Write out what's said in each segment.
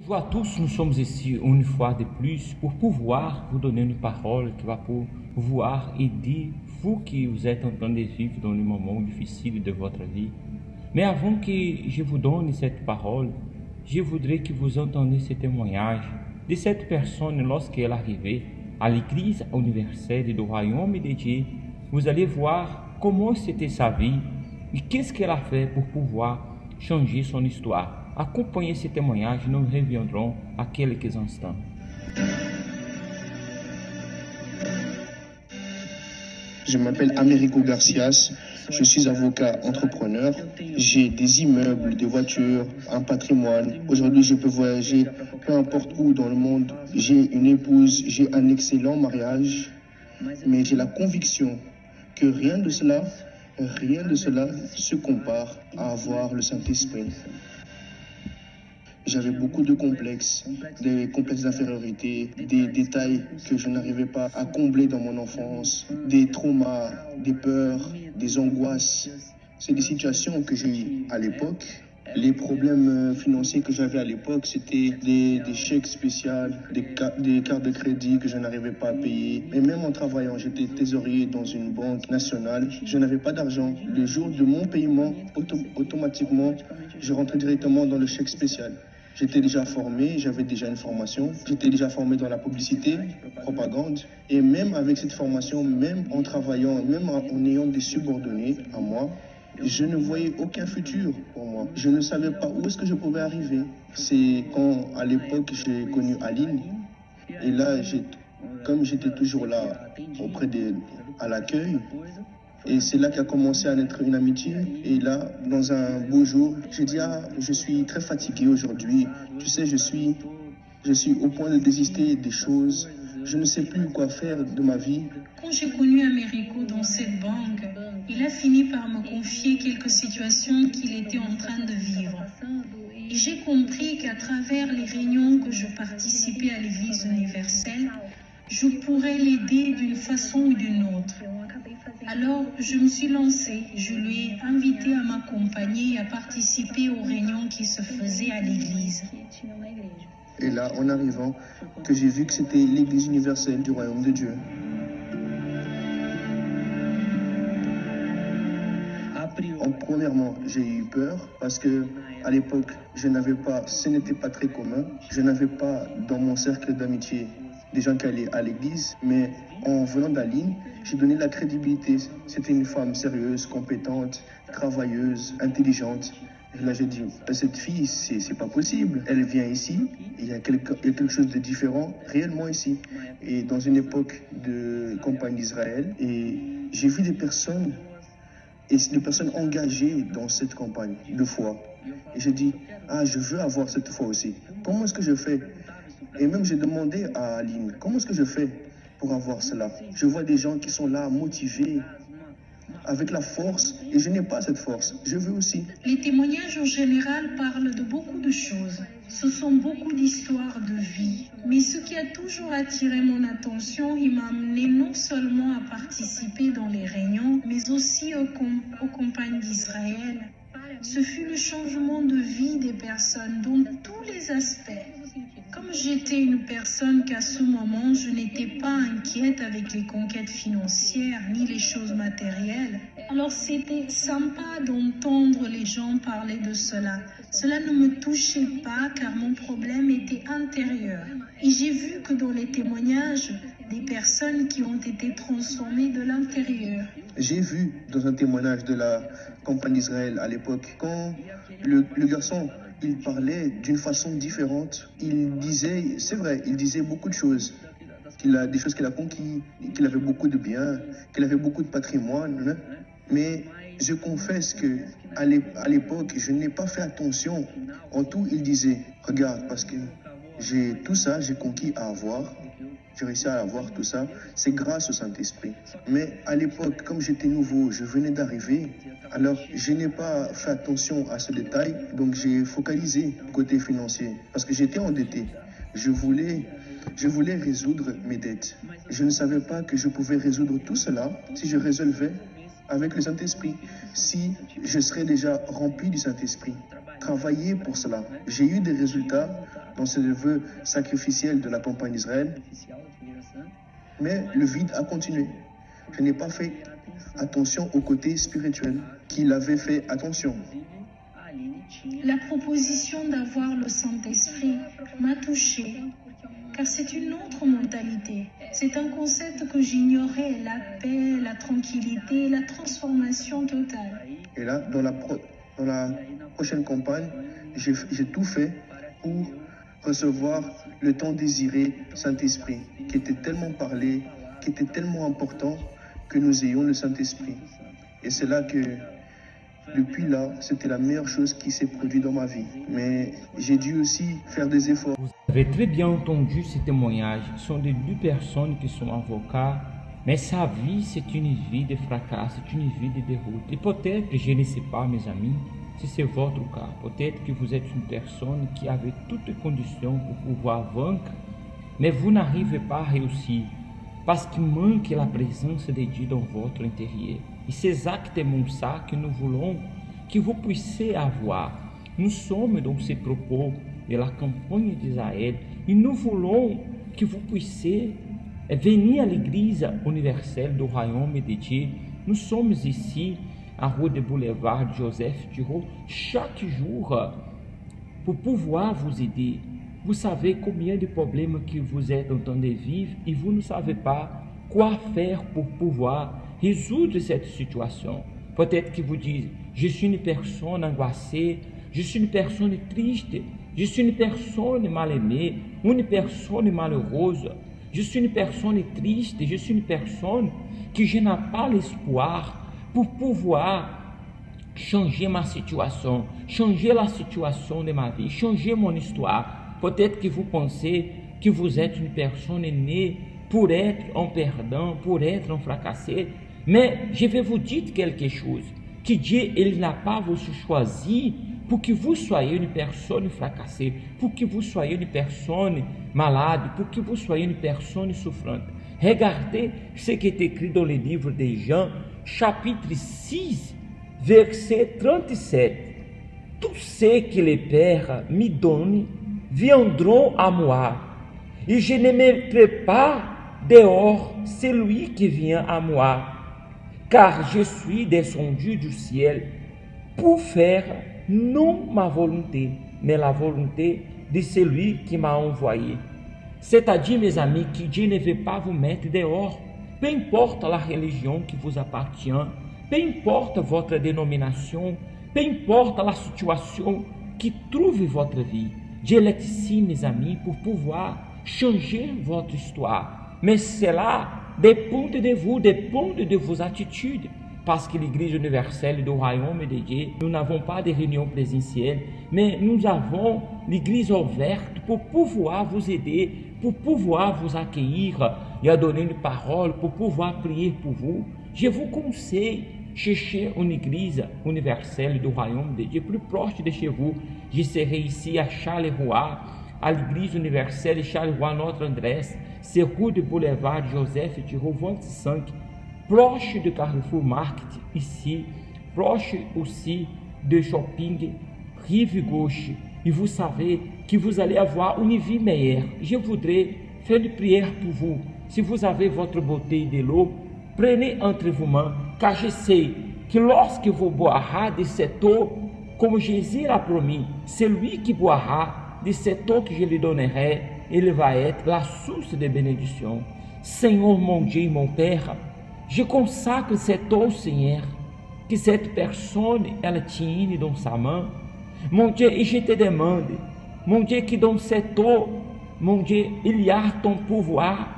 Bonjour à tous, nous sommes ici une fois de plus pour pouvoir vous donner une parole qui va pouvoir aider vous qui vous êtes en train de vivre dans les moments difficiles de votre vie. Mais avant que je vous donne cette parole, je voudrais que vous entendiez ce témoignage de cette personne lorsqu'elle arrivait à l'église universelle du royaume de Dieu. Vous allez voir comment c'était sa vie et qu'est-ce qu'elle a fait pour pouvoir changer son histoire. Acompanhez ce témoignage, nous reviendrons à quelques instants. Je m'appelle Américo Garcias, je suis avocat entrepreneur, j'ai des immeubles, des voitures, un patrimoine. Aujourd'hui, je peux voyager peu importe où dans le monde. J'ai une épouse, j'ai un excellent mariage, mais j'ai la conviction que rien de cela se compare à avoir le Saint-Esprit. J'avais beaucoup de complexes, des complexes d'infériorité, des détails que je n'arrivais pas à combler dans mon enfance, des traumas, des peurs, des angoisses. C'est des situations que j'ai eues à l'époque. Les problèmes financiers que j'avais à l'époque, c'était des chèques spéciaux, des cartes de crédit que je n'arrivais pas à payer. Et même en travaillant, j'étais trésorier dans une banque nationale. Je n'avais pas d'argent. Le jour de mon paiement, automatiquement, je rentrais directement dans le chèque spécial. J'étais déjà formé, j'avais déjà une formation. J'étais déjà formé dans la publicité, propagande. Et même avec cette formation, même en travaillant, même en ayant des subordonnés à moi, je ne voyais aucun futur pour moi. Je ne savais pas où est-ce que je pouvais arriver. C'est quand, à l'époque, j'ai connu Aline. Et là, comme j'étais toujours là, à l'accueil, et c'est là qu'a commencé à naître une amitié. Et là, dans un beau jour, j'ai dit, je suis très fatigué aujourd'hui. Tu sais, je suis au point de désister des choses. Je ne sais plus quoi faire de ma vie. Quand j'ai connu Américo dans cette banque, il a fini par me confier quelques situations qu'il était en train de vivre. Et j'ai compris qu'à travers les réunions que je participais à l'Église universelle, je pourrais l'aider d'une façon ou d'une autre. Alors, je me suis lancée. Je lui ai invité à m'accompagner et à participer aux réunions qui se faisaient à l'église. Et là, en arrivant, que j'ai vu que c'était l'église universelle du royaume de Dieu. Premièrement, j'ai eu peur parce que à l'époque, ce n'était pas très commun. Je n'avais pas dans mon cercle d'amitié des gens qui allaient à l'église, mais en venant d'Aline, j'ai donné la crédibilité. C'était une femme sérieuse, compétente, travailleuse, intelligente. Et là, j'ai dit, cette fille, c'est pas possible. Elle vient ici, il y a quelque chose de différent réellement ici. Et dans une époque de campagne d'Israël, et j'ai vu des personnes engagées dans cette campagne de foi. Et j'ai dit, je veux avoir cette foi aussi. Comment est-ce que je fais? Et même j'ai demandé à Aline, comment est-ce que je fais pour avoir cela? Je vois des gens qui sont là, motivés, avec la force, et je n'ai pas cette force. Je veux aussi. Les témoignages en général parlent de beaucoup de choses. Ce sont beaucoup d'histoires de vie. Mais ce qui a toujours attiré mon attention, il m'a amené non seulement à participer dans les réunions, mais aussi aux campagnes d'Israël. Ce fut le changement de vie des personnes dans tous les aspects. Comme j'étais une personne qu'à ce moment, je n'étais pas inquiète avec les conquêtes financières ni les choses matérielles, alors c'était sympa d'entendre les gens parler de cela. Cela ne me touchait pas car mon problème était intérieur. Et j'ai vu que dans les témoignages, des personnes qui ont été transformées de l'intérieur. J'ai vu dans un témoignage de la campagne d'Israël à l'époque, quand le garçon, il parlait d'une façon différente. Il disait beaucoup de choses. Des choses qu'il a conquis, qu'il avait beaucoup de biens, qu'il avait beaucoup de patrimoine. Mais je confesse que à l'époque, je n'ai pas fait attention. En tout, il disait, regarde, parce que j'ai tout ça, j'ai conquis à avoir. J'ai réussi à avoir tout ça, c'est grâce au Saint-Esprit. Mais à l'époque, comme j'étais nouveau, je venais d'arriver, alors je n'ai pas fait attention à ce détail, donc j'ai focalisé côté financier, parce que j'étais endetté. Je voulais résoudre mes dettes. Je ne savais pas que je pouvais résoudre tout cela si je résolvais avec le Saint-Esprit, si je serais déjà rempli du Saint-Esprit. travaillé pour cela. J'ai eu des résultats dans ce vœu sacrificiel de la campagne d'Israël, mais le vide a continué. Je n'ai pas fait attention au côté spirituel qu'il avait fait attention. La proposition d'avoir le Saint-Esprit m'a touchée, car c'est une autre mentalité. C'est un concept que j'ignorais, la paix, la tranquillité, la transformation totale. Et là, dans la prochaine campagne, j'ai tout fait pour recevoir le temps désiré Saint-Esprit, qui était tellement parlé, qui était tellement important que nous ayons le Saint-Esprit. Et c'est là que, depuis là, c'était la meilleure chose qui s'est produite dans ma vie. Mais j'ai dû aussi faire des efforts. Vous avez très bien entendu ces témoignages. Ce sont des deux personnes qui sont avocats, mais sa vie, c'est une vie de fracas, c'est une vie de déroute. Et peut-être, je ne sais pas, mes amis, si c'est votre cas, peut-être que vous êtes une personne qui avait toutes les conditions pour pouvoir vaincre, mais vous n'arrivez pas à réussir, parce qu'il manque la présence de Dieu dans votre intérieur. Et c'est exactement ça que nous voulons que vous puissiez avoir. Nous sommes dans ces propos de la campagne d'Israël et nous voulons que vous puissiez venir à l'église universelle du royaume de Dieu. Nous sommes ici à rue de Boulevard Joseph Thiroux chaque jour pour pouvoir vous aider. Vous savez combien de problèmes que vous êtes en train de vivre et vous ne savez pas quoi faire pour pouvoir résoudre cette situation. Peut-être que vous dites, je suis une personne angoissée, je suis une personne triste, je suis une personne mal aimée, une personne malheureuse, je suis une personne triste, je suis une personne que je n'ai pas l'espoir pour pouvoir changer ma situation, changer la situation de ma vie, changer mon histoire. Peut-être que vous pensez que vous êtes une personne née pour être un perdant, pour être un fracassé. Mais je vais vous dire quelque chose, que Dieu, il n'a pas vous choisi pour que vous soyez une personne fracassée, pour que vous soyez une personne malade, pour que vous soyez une personne souffrante. Regardez ce qui est écrit dans le livre de Jean, chapitre 6, verset 37. Tous ceux que le Père me donne viendront à moi, et je ne mettrai pas dehors celui qui vient à moi, car je suis descendu du ciel pour faire non ma volonté, mais la volonté de celui qui m'a envoyé. C'est-à-dire, mes amis, que Dieu ne veut pas vous mettre dehors, peu importe la religion qui vous appartient, peu importe votre dénomination, peu importe la situation qui trouve votre vie. Dieu est ici, mes amis, pour pouvoir changer votre histoire. Mais cela dépend de vous, dépend de vos attitudes. Parce que l'Église universelle du royaume de Dieu, nous n'avons pas de réunion présentielle, mais nous avons l'Église ouverte pour pouvoir vous aider, pour pouvoir vous accueillir et à donner une parole, pour pouvoir prier pour vous. Je vous conseille, cherchez une Église universelle du royaume de Dieu plus proche de chez vous. Je serai ici à Charleroi, à l'Église universelle de Charleroi, notre adresse, c'est rue de Boulevard Joseph Thiroux 25, proche de Carrefour Market, ici, proche aussi de shopping Rive Gauche. Et vous savez que vous allez avoir une vie meilleure. Je voudrais faire une prière pour vous. Si vous avez votre bouteille de l'eau, prenez entre vos mains, car je sais que lorsque vous boirez de cette eau, comme Jésus l'a promis, celui qui boira de cette eau que je lui donnerai, il va être la source de bénédiction. Seigneur mon Dieu et mon Père, je consacre cette eau, Seigneur, que cette personne, elle tienne dans sa main. Mon Dieu, et je te demande, mon Dieu, que dans cette eau, mon Dieu, il y a ton pouvoir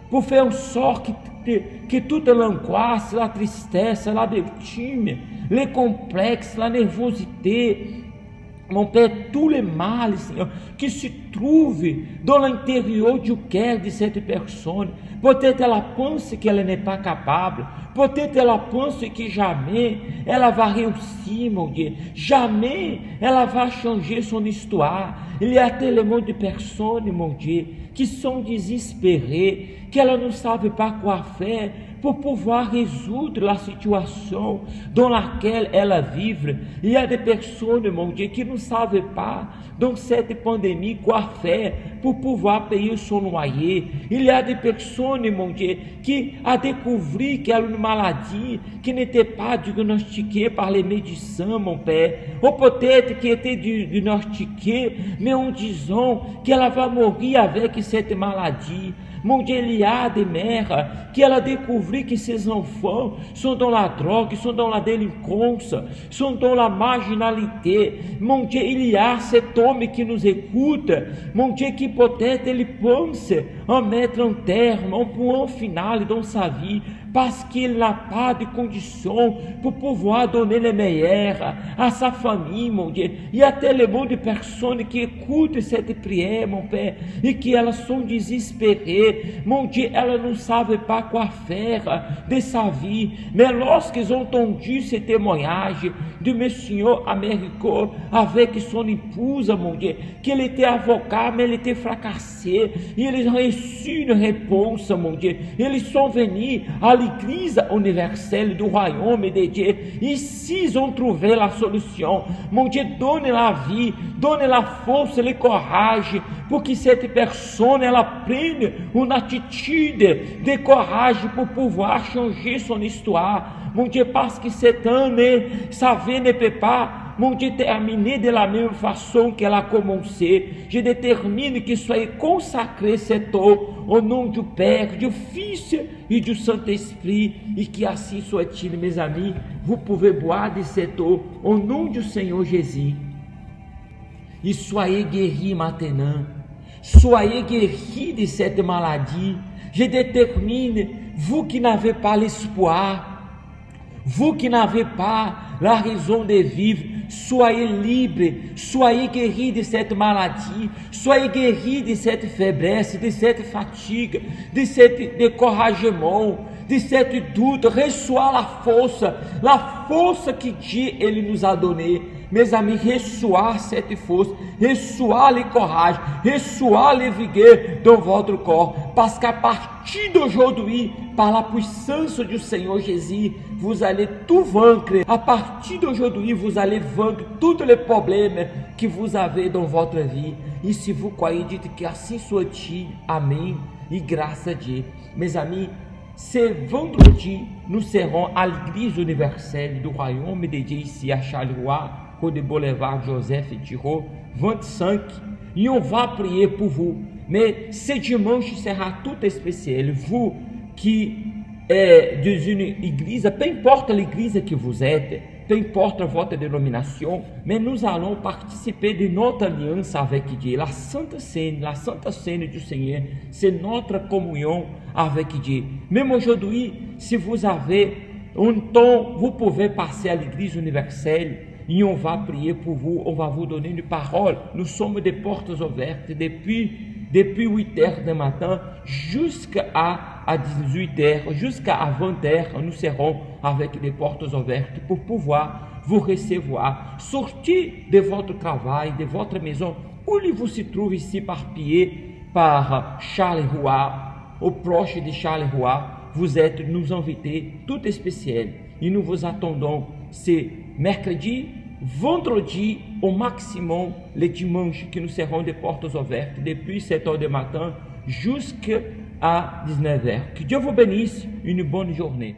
pour faire en sorte que toute l'angoisse, la tristesse, la vertige, les complexes, la nervosité, mon Père, tous les mâles, Seigneur, qui se trouvent dans l'intérieur du cœur de cette personne. Peut-être elle pense qu'elle n'est pas capable. Peut-être elle pense que jamais elle va réussir, mon Dieu. Jamais elle va changer son histoire. Il y a tellement de personnes, mon Dieu, qui sont désespérées, qu'elles ne savent pas quoi faire, pour pouvoir résoudre la situation dans laquelle ela vive. Il y a des personnes, mon Dieu, qui ne savent pas, dans cette pandémie, quoi faire pour pouvoir payer son loyer. Il y a des personnes, mon Dieu, qui a découvert qu'elle a une maladie qui n'était pas diagnostiquée par les médecins, mon Père, ou peut-être qui était diagnostiquée, mais en disant qu'elle va mourir avec cette maladie. Mon Dieu, il y a des mères qui ela découvert que ses enfants sont dans la drogue, sont dans la délinquance, sont dans la marginalité. Mon Dieu, il y a cet homme qui nous écoute, mon Dieu, qui peut-être ele pense en mettre un terme, un point final dans sa vie, parce qu'il n'a pas de conditions pour pouvoir donner le meilleur à sa famille, mon Dieu. Il y a tellement de personnes qui écoutent cette prière, mon Père, et qui elas sont désespérées. Mon Dieu, elles ne savent pas quoi faire de sa vie. Mais lorsqu'ils ont entendu ce témoignage de monsieur américain avec son épouse, mon Dieu, qu'il était avocat, mais il était fracassé, et ils ont reçu une réponse, mon Dieu. Ils sont venus à l'Église universelle du royaume de Dieu. Ici, ils ont trouvé la solution. Mon Dieu, donne la vie, donne la force, le courage, pour que cette personne, elle prenne une attitude de courage pour pouvoir changer son histoire. Mon Dieu, parce que cette année, sa vie ne peut pas, mon Dieu, terminer de la même façon qu'elle a commencé. Je détermine que soit consacré cette eau au nom du Père, du Fils et du Saint-Esprit, et que assim soit-il, mes amis. Vous pouvez boire de cette eau au nom du Seigneur Jésus. Et soyez guéris maintenant. Soyez guéris de cette maladie. Je détermine, vous qui n'avez pas l'espoir, vous qui n'avez pas la raison de vivre, soyez libres, soyez guéris de cette maladie, soyez guéris de cette faiblesse, de cette fatigue, de cet découragement, de cette doute. Reçois la force que Dieu ele nous a donnée. Mes amis, reçois cette force, reçois le courage, reçois le vigueur dans votre corps, parce qu'à partir d'aujourd'hui, par la puissance du Seigneur Jésus, vous allez tout vaincre. À partir d'aujourd'hui, vous allez vaincre tous les problèmes que vous avez dans votre vie. E se vous croyez, dites que assim soit-il. Amém. E graças a Dieu. Mes amis, ce vendredi, nous serons à l'Église universelle du royaume de Dieu ici à Charleroi, Côte Boulevard Joseph Thirault, 25. Et on va prier pour vous. Mais ce dimanche sera tout spécial. Vous qui êtes dans une église, peu importe l'église que vous êtes, peu importe votre dénomination, mais nous allons participer de notre alliance avec Dieu. La Sainte Seine du Seigneur, c'est notre communion avec Dieu. Même aujourd'hui, si vous avez un temps, vous pouvez passer à l'église universelle et on va prier pour vous, on va vous donner une parole. Nous sommes des portes ouvertes depuis 8 heures du matin jusqu'à 18 heures, jusqu'à 20 heures, nous serons avec des portes ouvertes pour pouvoir vous recevoir. Sortez de votre travail, de votre maison, où il vous se trouve ici par pied, par Charleroi, au proche de Charleroi. Vous êtes nous invités, tout spécial. Et nous vous attendons, c'est mercredi, vendredi, au maximum, le dimanche, que nous serons des portes ouvertes depuis 7 heures du matin jusqu'à 19 heures. Que Dieu vous bénisse, une bonne journée.